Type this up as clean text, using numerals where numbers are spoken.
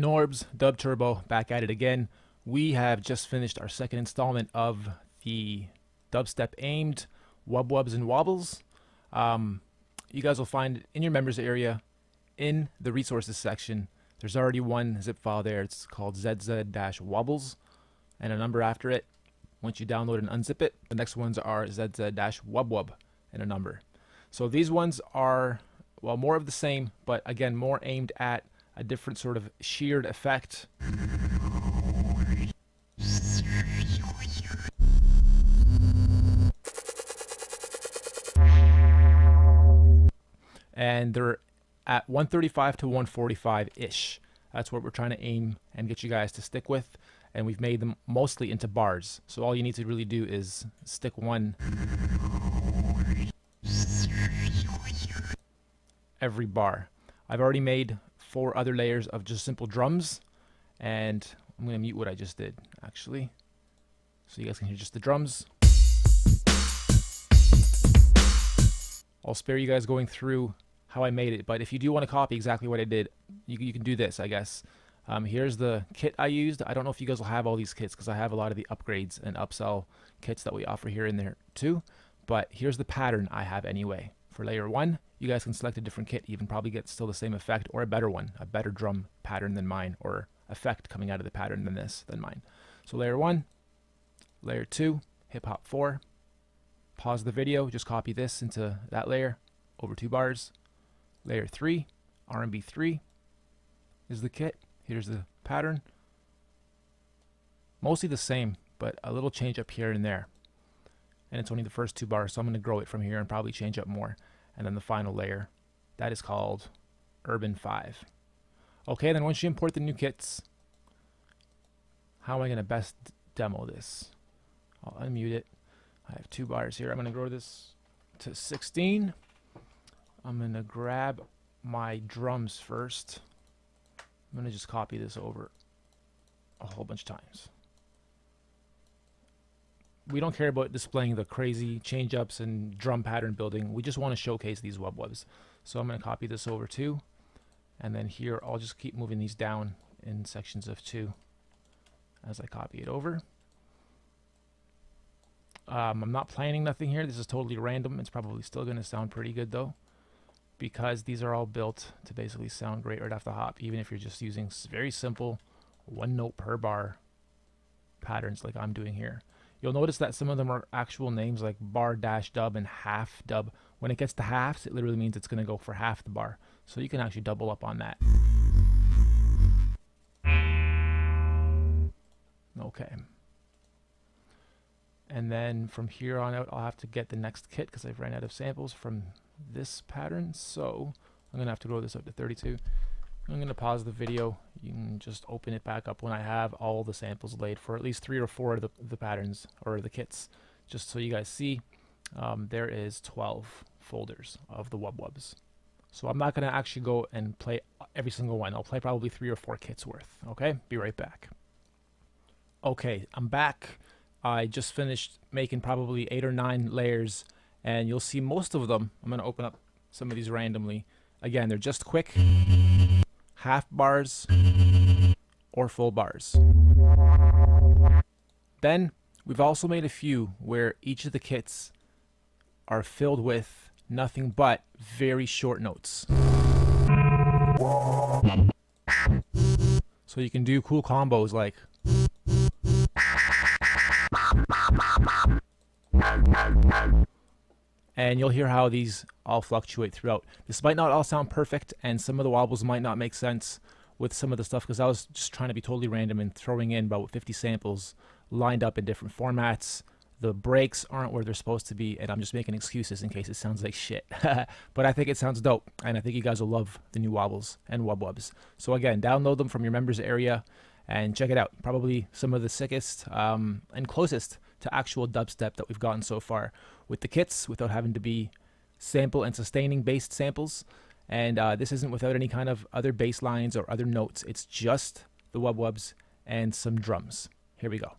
Norbs, DubTurbo, back at it again. We have just finished our second installment of the dubstep aimed wubs and wobbles. You guys will find in your members area in the resources section, there's already one zip file there. It's called zz-wobbles and a number after it. Once you download and unzip it, the next ones are zz-wubwub and a number. So these ones are, well, more of the same, but again, more aimed at a different sort of sheared effect. And they're at 135 to 145-ish. That's what we're trying to aim and get you guys to stick with. And we've made them mostly into bars. So all you need to really do is stick one every bar. I've already made 4 other layers of just simple drums, and I'm going to mute what I just did actually so you guys can hear just the drums. I'll spare you guys going through how I made it, but if you do want to copy exactly what I did, you can do this, I guess. Here's the kit I used. I don't know if you guys will have all these kits because I have a lot of the upgrades and upsell kits that we offer here in there too, but here's the pattern I have anyway. For layer 1, you guys can select a different kit, even probably get still the same effect or a better one, a better drum pattern than mine, or effect coming out of the pattern than mine. So layer 1, layer 2, hip hop 4, pause the video, just copy this into that layer over 2 bars. Layer 3, R&B 3 is the kit. Here's the pattern. Mostly the same, but a little change up here and there. And it's only the first 2 bars, so I'm going to grow it from here and probably change up more. And then the final layer, that is called Urban 5. Okay, then once you import the new kits, how am I going to best demo this? I'll unmute it. I have 2 bars here. I'm going to grow this to 16. I'm going to grab my drums first. I'm going to just copy this over a whole bunch of times. We don't care about displaying the crazy change-ups and drum pattern building. We just want to showcase these wubs. So I'm going to copy this over too. And then here, I'll just keep moving these down in sections of 2 as I copy it over. I'm not planning nothing here. This is totally random. It's probably still going to sound pretty good though, because these are all built to basically sound great right off the hop, even if you're just using very simple 1 note per bar patterns like I'm doing here. You'll notice that some of them are actual names like bar-dub and half dub. When it gets to halves, it literally means it's going to go for half the bar. So you can actually double up on that. Okay. And then from here on out, I'll have to get the next kit because I've ran out of samples from this pattern. So I'm going to have to grow this up to 32. I'm going to pause the video. You can just open it back up when I have all the samples laid for at least 3 or 4 of the patterns or the kits, just so you guys see. There is 12 folders of the wubs. So I'm not going to actually go and play every single one. I'll play probably 3 or 4 kits worth. Okay, be right back. Okay, I'm back. I just finished making probably 8 or 9 layers, and you'll see most of them. I'm going to open up some of these randomly. Again, they're just quick half bars or full bars. Then we've also made a few where each of the kits are filled with nothing but very short notes. So you can do cool combos like and you'll hear how these all fluctuate throughout. This might not all sound perfect, and some of the wobbles might not make sense with some of the stuff, because I was just trying to be totally random and throwing in about 50 samples lined up in different formats. The breaks aren't where they're supposed to be, and I'm just making excuses in case it sounds like shit. But I think it sounds dope, and I think you guys will love the new wobbles and wubs. So again, download them from your members area and check it out. Probably some of the sickest and closest to actual dubstep that we've gotten so far with the kits, without having to be sample and sustaining based samples. And this isn't without any kind of other bass lines or other notes. It's just the wubs and some drums. Here we go.